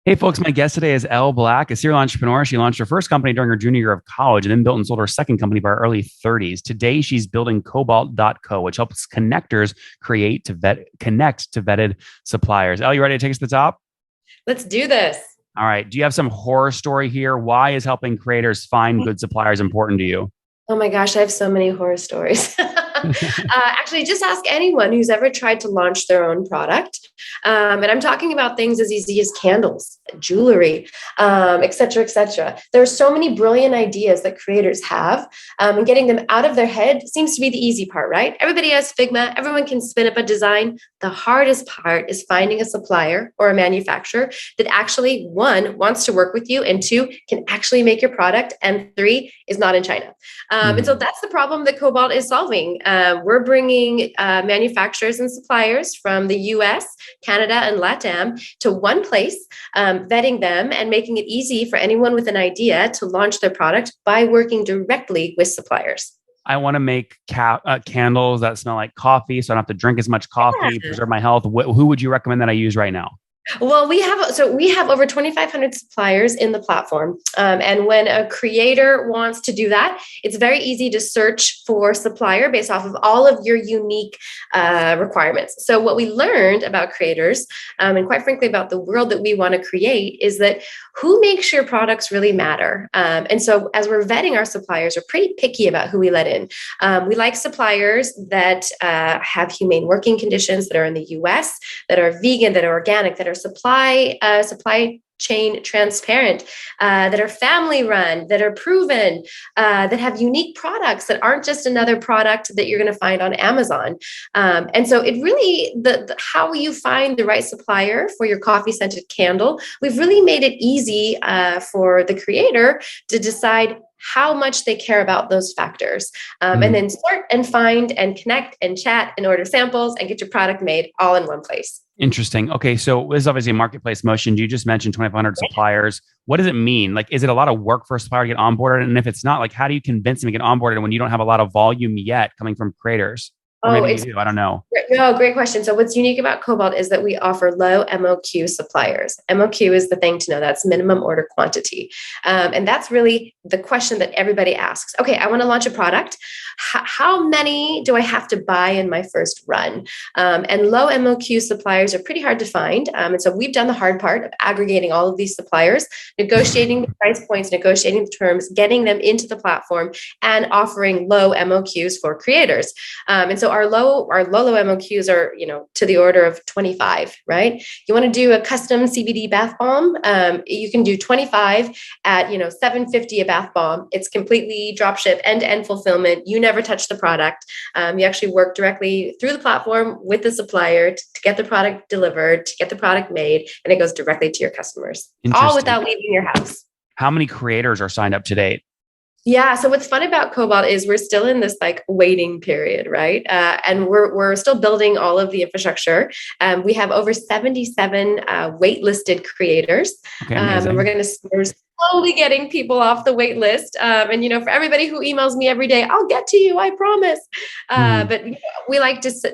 Hey folks, my guest today is Elle Black, a serial entrepreneur. She launched her first company during her junior year of college and then built and sold her second company by her early 30s. Today, she's building Cobalt.co, which helps connectors connect to vetted suppliers. Elle, you ready to take us to the top? Let's do this. All right. Do you have some horror story here? Why is helping creators find good suppliers important to you? Oh my gosh, I have so many horror stories. Actually, just ask anyone who's ever tried to launch their own product. And I'm talking about things as easy as candles, jewelry, et cetera, et cetera. There are so many brilliant ideas that creators have, and getting them out of their head seems to be the easy part, right? Everybody has Figma, everyone can spin up a design. The hardest part is finding a supplier or a manufacturer that actually, one, wants to work with you, and two, can actually make your product, and three, is not in China. And so Mhm. that's the problem that Cobalt is solving. We're bringing manufacturers and suppliers from the US, Canada, and LATAM to one place, vetting them and making it easy for anyone with an idea to launch their product by working directly with suppliers. I want to make candles that smell like coffee, so I don't have to drink as much coffee, preserve my health. Who would you recommend that I use right now? Well, we have over 2,500 suppliers in the platform, and when a creator wants to do that, it's very easy to search for supplier based off of all of your unique requirements. So, what we learned about creators, and quite frankly about the world that we want to create, is that who makes your products really matter. And so, as we're vetting our suppliers, we're pretty picky about who we let in. We like suppliers that have humane working conditions, that are in the U.S., that are vegan, that are organic, that are supply chain transparent, that are family run, that are proven, that have unique products that aren't just another product that you're going to find on Amazon. And so it really the how you find the right supplier for your coffee scented candle. We've really made it easy for the creator to decide how much they care about those factors, and Mhm. then sort and find and connect and chat and order samples and get your product made all in one place. Interesting. Okay, so this is obviously a marketplace motion. You just mentioned 2,500 suppliers. What does it mean? Like, is it a lot of work for a supplier to get onboarded? And if it's not, like, how do you convince them to get onboarded when you don't have a lot of volume yet coming from creators? Or Oh, maybe you it's do. I don't know. no, great question. So, what's unique about Cobalt is that we offer low MOQ suppliers. MOQ is the thing to know. That's minimum order quantity. And that's really the question that everybody asks. Okay, I want to launch a product. How many do I have to buy in my first run? And low MOQ suppliers are pretty hard to find. And so, we've done the hard part of aggregating all of these suppliers, negotiating the price points, negotiating the terms, getting them into the platform, and offering low MOQs for creators. And so our low MOQs are, to the order of 25, right? You want to do a custom CBD bath bomb, you can do 25 at, 750 a bath bomb. It's completely drop ship, end-to-end fulfillment. You never touch the product. You actually work directly through the platform with the supplier to get the product delivered, to get the product made, and it goes directly to your customers, all Interesting. without leaving your house. How many creators are signed up to date? Yeah. So what's fun about Cobalt is we're still in this like waiting period, right? And we're still building all of the infrastructure. We have over 77 waitlisted creators, Okay, and amazing. we're slowly getting people off the wait list. And for everybody who emails me every day, I'll get to you, I promise. Mhm. But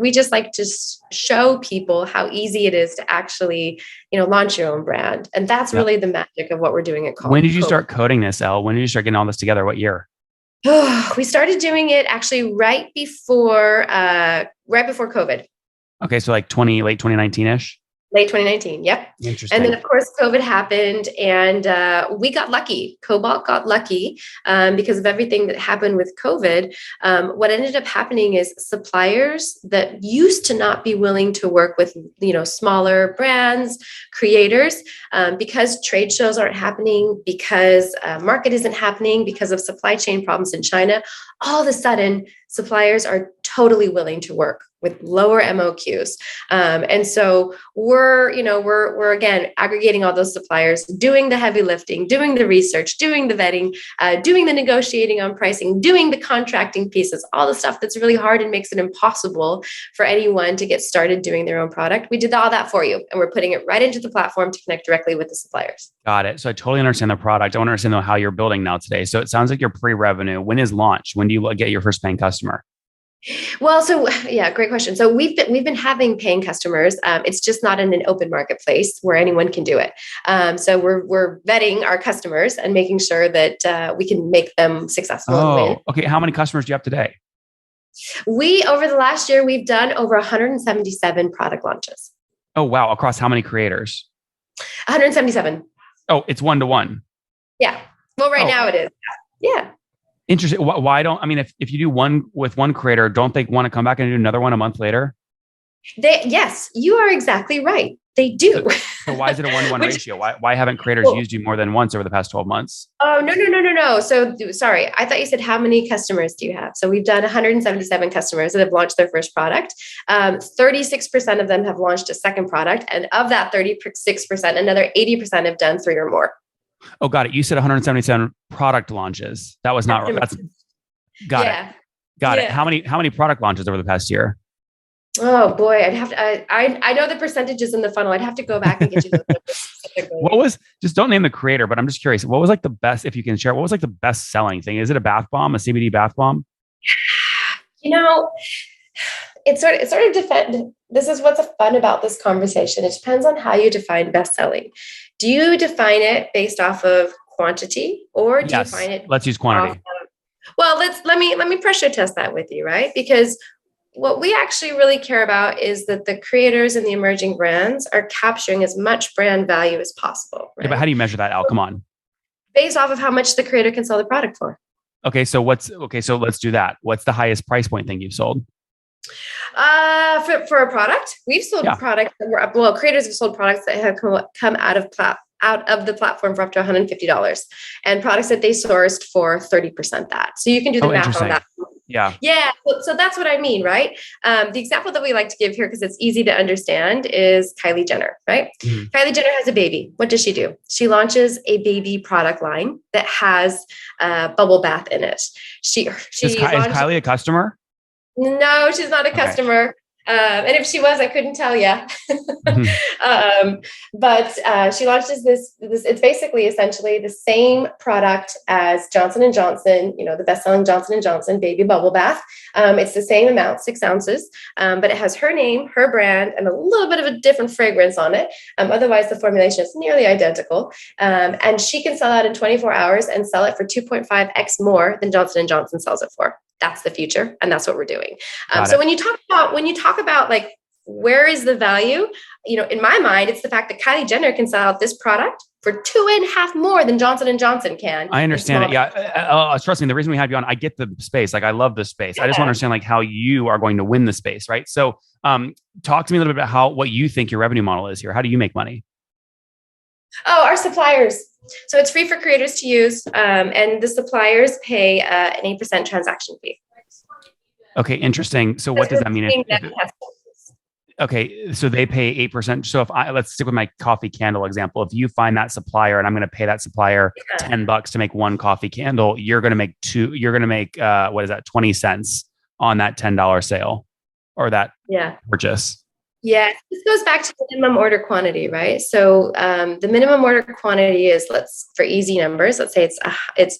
we just like to show people how easy it is to actually launch your own brand, and that's Yep. really the magic of what we're doing at When did you Cobalt. start coding this, Elle? When did you start getting all this together? What year? We started doing it actually right before COVID. Okay, so like late 2019 ish. Late 2019. Yep. And then, Interesting. of course, COVID happened, and we got lucky. Cobalt got lucky because of everything that happened with COVID. What ended up happening is suppliers that used to not be willing to work with, smaller brands, creators, because trade shows aren't happening, because market isn't happening, because of supply chain problems in China. All of a sudden, suppliers are totally willing to work with lower MOQs, and so we're again aggregating all those suppliers, doing the heavy lifting, doing the research, doing the vetting, doing the negotiating on pricing, doing the contracting pieces, all the stuff that's really hard and makes it impossible for anyone to get started doing their own product. We did all that for you, and we're putting it right into the platform to connect directly with the suppliers. Got it. So I totally understand the product. I want to understand though how you're building now today. So it sounds like you're pre-revenue. When is launch? When do you get your first paying customer? Well, so yeah, great question. So we've been having paying customers. It's just not in an open marketplace where anyone can do it. So we're vetting our customers and making sure that we can make them successful and win. Oh, okay. How many customers do you have today? We over the last year we've done over 177 product launches. Oh, wow. Across how many creators? 177. Oh, it's one to one. Yeah. Well, right Oh, now it is. Yeah. interesting. Why don't, I mean, if you do one with one creator, don't they want to come back and do another one a month later? Yes, you are exactly right. They do. So, so why is it a one to one Which, ratio? Why haven't creators well, used you more than once over the past 12 months? oh, no, no, no, no, no. So sorry. I thought you said how many customers do you have? So we've done 177 customers that have launched their first product. 36% of them have launched a second product. And of that 36%, another 80% have done three or more. Oh, got it. You said 177 product launches. That was not right. That's got it. Yeah. Got it. Yeah. How many product launches over the past year? Oh boy, I'd have to. I know the percentages in the funnel. I'd have to go back and get you those numbers specifically. What was, just don't name the creator, but I'm just curious. What was like the best, if you can share, what was like the best selling thing? Is it a bath bomb, a CBD bath bomb? You know, it sort of depends. This is what's fun about this conversation. It depends on how you define best selling. Do you define it based off of quantity, or do you Yes. define it Let's use off quantity. of, well, let me pressure test that with you, right? Because what we actually really care about is that the creators and the emerging brands are capturing as much brand value as possible, Yeah, but how right? do you measure that, Al? Come on. Based off of how much the creator can sell the product for. Okay, so let's do that. What's the highest price point thing you've sold? For a product, we've sold Yeah. products that were well, creators have sold products that have come out of the platform for up to $150, and products that they sourced for 30% that. So you can do the Oh, math on interesting. that. Yeah. Yeah, so that's what I mean, right? The example that we like to give here, because it's easy to understand, is Kylie Jenner, right? Mhm. Kylie Jenner has a baby. What does she do? She launches a baby product line that has bubble bath in it. She Is launched. Kylie a customer? No, she's not a Okay. customer. And if she was, I couldn't tell you. Mhm. But she launches this. It's basically essentially the same product as Johnson and Johnson. You know, the best-selling Johnson and Johnson baby bubble bath. It's the same amount, 6 ounces, but it has her name, her brand, and a little bit of a different fragrance on it. Otherwise, the formulation is nearly identical. And she can sell out in 24 hours and sell it for 2.5x more than Johnson and Johnson sells it for. That's the future, and that's what we're doing. Got So it. when you talk about like where is the value, in my mind, it's the fact that Kylie Jenner can sell out this product for two and a half more than Johnson and Johnson can I in understand it. small. Yeah. Trust me, the reason we had you on, I get the space. Like I love the space. I just want to Yeah. understand like how you are going to win the space, right? So, talk to me a little bit about what you think your revenue model is here. How do you make money? Oh, our suppliers. So it's free for creators to use, and the suppliers pay an 8% transaction fee. Okay, interesting. So what Because does we're that mean? paying them customers. Okay, so they pay 8%. So if let's stick with my coffee candle example. If you find that supplier and I'm going to pay that supplier Yeah. $10 to make one coffee candle, you're going to make two, you're going to make, what is that? 20 cents on that $10 sale or that Yeah. purchase. Yeah, this goes back to the minimum order quantity, right? So the minimum order quantity is, for easy numbers, let's say it's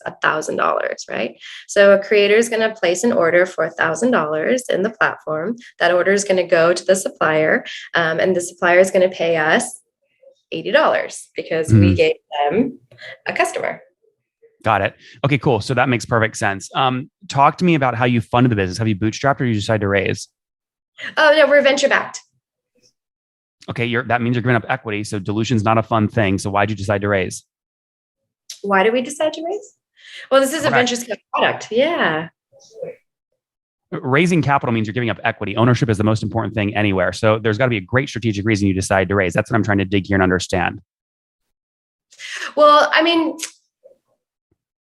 $1,000, right? So a creator is going to place an order for $1,000 in the platform. That order is going to go to the supplier, and the supplier is going to pay us $80 because we Mhm. gave them a customer. Got it. Okay, cool. So that makes perfect sense. Talk to me about how you funded the business. Have you bootstrapped or you decided to raise? Oh no, we're venture backed. Okay, that means you're giving up equity. So dilution's not a fun thing. So why'd you decide to raise? Why did we decide to raise? Well, this is a venture Correct. scale product. Yeah. Raising capital means you're giving up equity. Ownership is the most important thing anywhere. So there's got to be a great strategic reason you decide to raise. That's what I'm trying to dig here and understand. Well, I mean,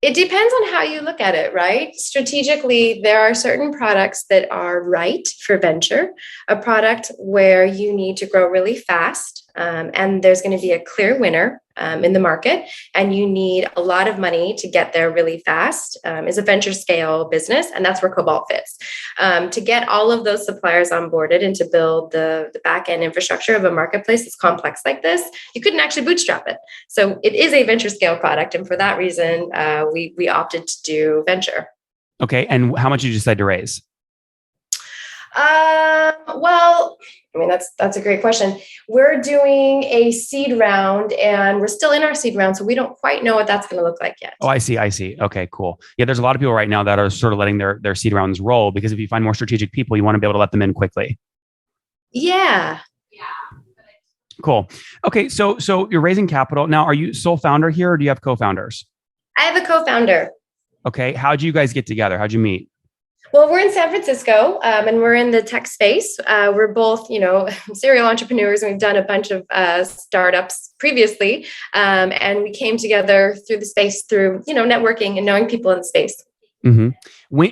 it depends on how you look at it, right? Strategically, there are certain products that are right for venture, a product where you need to grow really fast, and there's going to be a clear winner in the market, and you need a lot of money to get there really fast, is a venture scale business, and that's where Cobalt fits. To get all of those suppliers onboarded and to build the back end infrastructure of a marketplace that's complex like this, you couldn't actually bootstrap it. So it is a venture scale product, and for that reason, we opted to do venture. Okay. And how much did you decide to raise? Well, I mean, that's a great question. We're doing a seed round and we're still in our seed round, so we don't quite know what that's going to look like yet. Oh, I see. I see. Okay, cool. Yeah, there's a lot of people right now that are sort of letting their seed rounds roll because if you find more strategic people, you want to be able to let them in quickly. Yeah. Cool. Okay, so you're raising capital. Now, are you sole founder here or do you have co-founders? I have a co-founder. Okay. How'd you guys get together? How'd you meet? Well, we're in San Francisco, and we're in the tech space. We're both, serial entrepreneurs, and we've done a bunch of startups previously. And we came together through the space through, networking and knowing people in the space. Mm-hmm.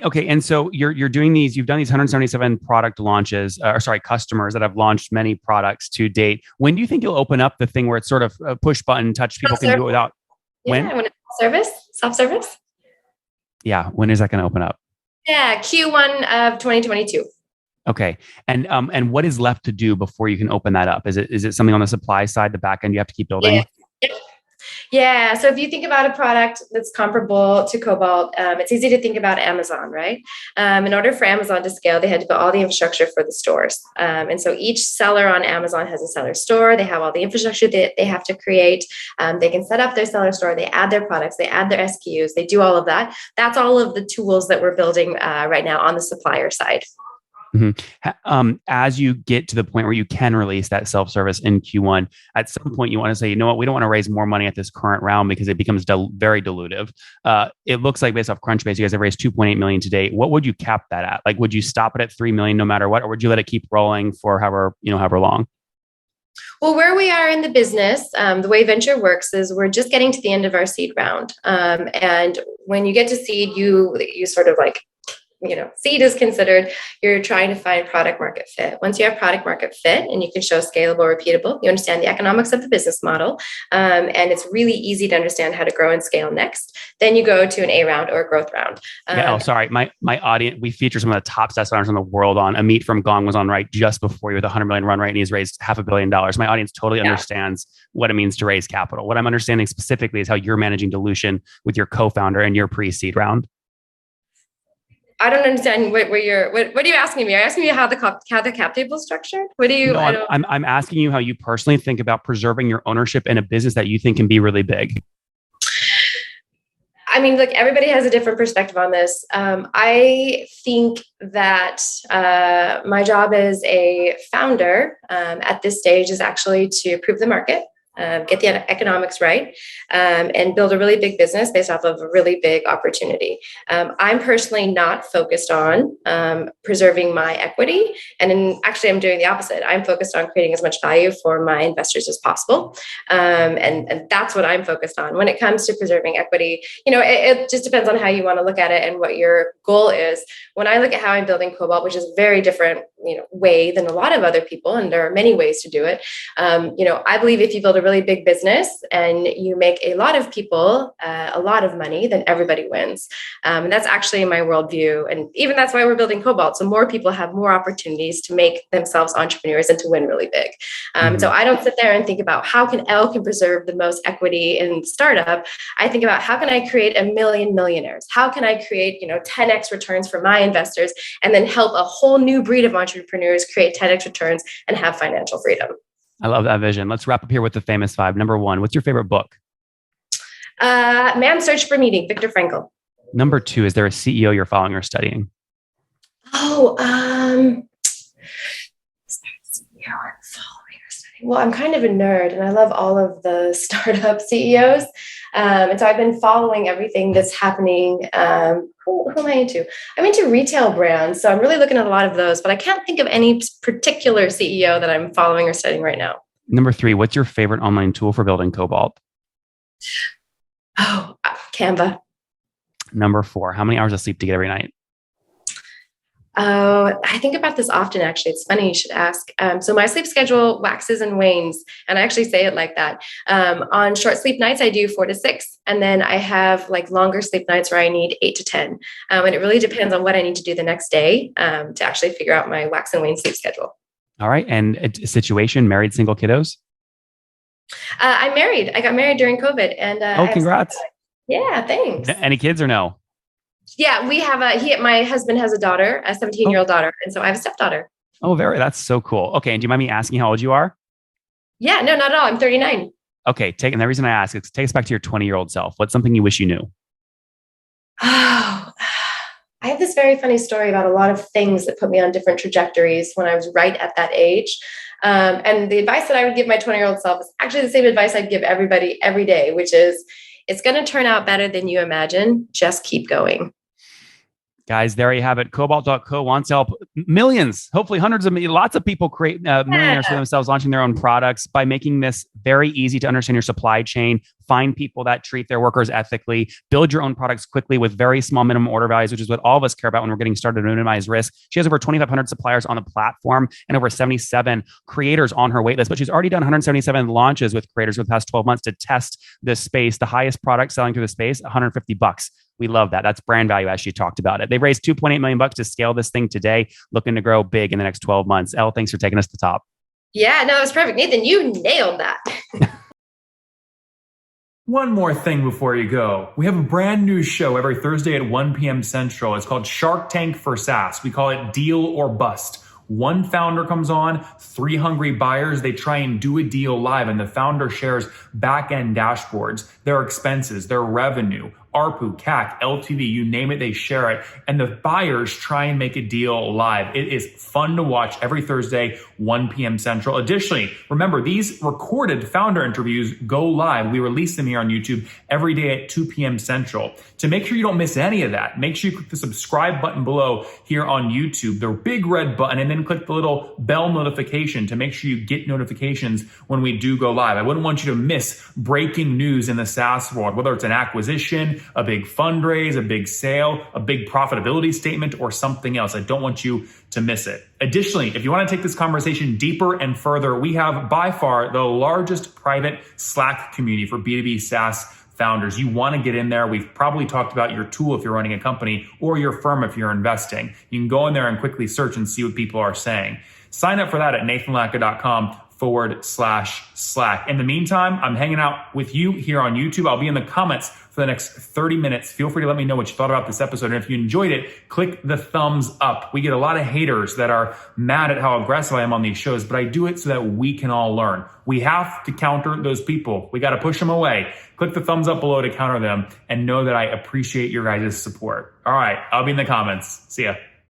Okay, and so you're doing these. You've done these 177 product launches, customers that have launched many products to date. When do you think you'll open up the thing where it's sort of a push button touch? People can do it without. When? Yeah, when it's self-service. Yeah, when is that going to open up? Yeah, Q1 of 2022. Okay. And what is left to do before you can open that up? Is it something on the supply side, the back end you have to keep building? Yeah. So if you think about a product that's comparable to Cobalt, it's easy to think about Amazon, right? In order for Amazon to scale, they had to build all the infrastructure for the stores. And so each seller on Amazon has a seller store. They have all the infrastructure that they have to create. They can set up their seller store. They add their products. They add their SKUs. They do all of that. That's all of the tools that we're building right now on the supplier side. Mm-hmm. As you get to the point where you can release that self-service in Q1, at some point you want to say, you know what, we don't want to raise more money at this current round because it becomes very dilutive. It looks like based off Crunchbase, you guys have raised 2.8 million to date. What would you cap that at? Like, would you stop it at 3 million no matter what, or would you let it keep rolling for however long? Well, where we are in the business, the way venture works is we're just getting to the end of our seed round. And when you get to seed, you sort of like, seed is considered, you're trying to find product market fit. Once you have product market fit and you can show scalable, repeatable, you understand the economics of the business model, and it's really easy to understand how to grow and scale next. Then you go to an A round or a growth round. Sorry. My audience, we feature some of the top SaaS founders in the world on. Amit from Gong was on right just before you with a 100 million run rate and he's raised $500 million. My audience totally understands what it means to raise capital. What I'm understanding specifically is how you're managing dilution with your co-founder and your pre-seed round. I don't understand what are you asking me? Are you asking me how the cap table is structured? What do you? No, I'm asking you how you personally think about preserving your ownership in a business that you think can be really big. I mean, look, everybody has a different perspective on this. I think that my job as a founder at this stage is actually to prove the market. Get the economics right, and build a really big business based off of a really big opportunity. I'm personally not focused on preserving my equity. And actually, I'm doing the opposite. I'm focused on creating as much value for my investors as possible. And that's what I'm focused on. When it comes to preserving equity, it just depends on how you want to look at it and what your goal is. When I look at how I'm building Cobalt, which is a very different way than a lot of other people, and there are many ways to do it. I believe if you build a really big business and you make a lot of people a lot of money, then everybody wins. And that's actually my worldview. And even that's why we're building Cobalt. So more people have more opportunities to make themselves entrepreneurs and to win really big. So I don't sit there and think about how Elle can preserve the most equity in startup. I think about how can I create 1 million millionaires? How can I create 10x returns for my investors and then help a whole new breed of entrepreneurs create 10x returns and have financial freedom? I love that vision. Let's wrap up here with the famous 5. Number 1, what's your favorite book? Man's Search for Meaning, Viktor Frankl. Number 2, is there a CEO you're following or studying? CEO I'm following or studying. Well, I'm kind of a nerd and I love all of the startup CEOs. And so I've been following everything that's happening. Who am I into? I'm into retail brands. So I'm really looking at a lot of those, but I can't think of any particular CEO that I'm following or studying right now. Number 3, what's your favorite online tool for building Cobalt? Canva. Number 4, how many hours of sleep do you get every night? I think about this often, actually. It's funny you should ask. So my sleep schedule waxes and wanes, and I actually say it like that. On short sleep nights, I do 4 to 6, and then I have longer sleep nights where I need 8 to 10. And it really depends on what I need to do the next day to actually figure out my wax and wane sleep schedule. All right. And a situation, married, single, kiddos? I'm married. I got married during COVID. And congrats. Yeah, thanks. Any kids or no? Yeah, we have my husband has a daughter, a 17-year-old daughter. And so I have a stepdaughter. Oh, that's so cool. Okay. And do you mind me asking how old you are? Yeah, no, not at all. I'm 39. Okay. And the reason I ask is take us back to your 20-year-old self. What's something you wish you knew? Oh, I have this very funny story about a lot of things that put me on different trajectories when I was right at that age. And the advice that I would give my 20-year-old self is actually the same advice I'd give everybody every day, which is it's going to turn out better than you imagine. Just keep going. Guys, there you have it. Cobalt.co wants to help millions, hopefully hundreds of millions, lots of people create millionaires for themselves, launching their own products by making this very easy to understand your supply chain, find people that treat their workers ethically, build your own products quickly with very small minimum order values, which is what all of us care about when we're getting started to minimize risk. She has over 2,500 suppliers on the platform and over 77 creators on her waitlist, but she's already done 177 launches with creators for the past 12 months to test this space. The highest product selling through the space, $150. We love that. That's brand value as she talked about it. They raised $2.8 million to scale this thing today, looking to grow big in the next 12 months. Elle, thanks for taking us to the top. Yeah, no, it was perfect. Nathan, you nailed that. One more thing before you go. We have a brand new show every Thursday at 1 p.m. Central. It's called Shark Tank for SaaS. We call it Deal or Bust. One founder comes on, 3 hungry buyers, they try and do a deal live, and the founder shares back-end dashboards, their expenses, their revenue, ARPU, CAC, LTV, you name it, they share it. And the buyers try and make a deal live. It is fun to watch every Thursday, 1 p.m. Central. Additionally, remember, these recorded founder interviews go live. We release them here on YouTube every day at 2 p.m. Central. To make sure you don't miss any of that, make sure you click the subscribe button below here on YouTube, the big red button, and then click the little bell notification to make sure you get notifications when we do go live. I wouldn't want you to miss breaking news in the SaaS world, whether it's an acquisition, a big fundraise, a big sale, a big profitability statement, or something else. I don't want you to miss it. Additionally, if you want to take this conversation deeper and further, we have by far the largest private Slack community for B2B SaaS founders. You want to get in there. We've probably talked about your tool if you're running a company or your firm if you're investing. You can go in there and quickly search and see what people are saying. Sign up for that at nathanlatka.com/Slack. In the meantime, I'm hanging out with you here on YouTube. I'll be in the comments for the next 30 minutes. Feel free to let me know what you thought about this episode. And if you enjoyed it, click the thumbs up. We get a lot of haters that are mad at how aggressive I am on these shows, but I do it so that we can all learn. We have to counter those people. We got to push them away. Click the thumbs up below to counter them and know that I appreciate your guys' support. All right, I'll be in the comments. See ya.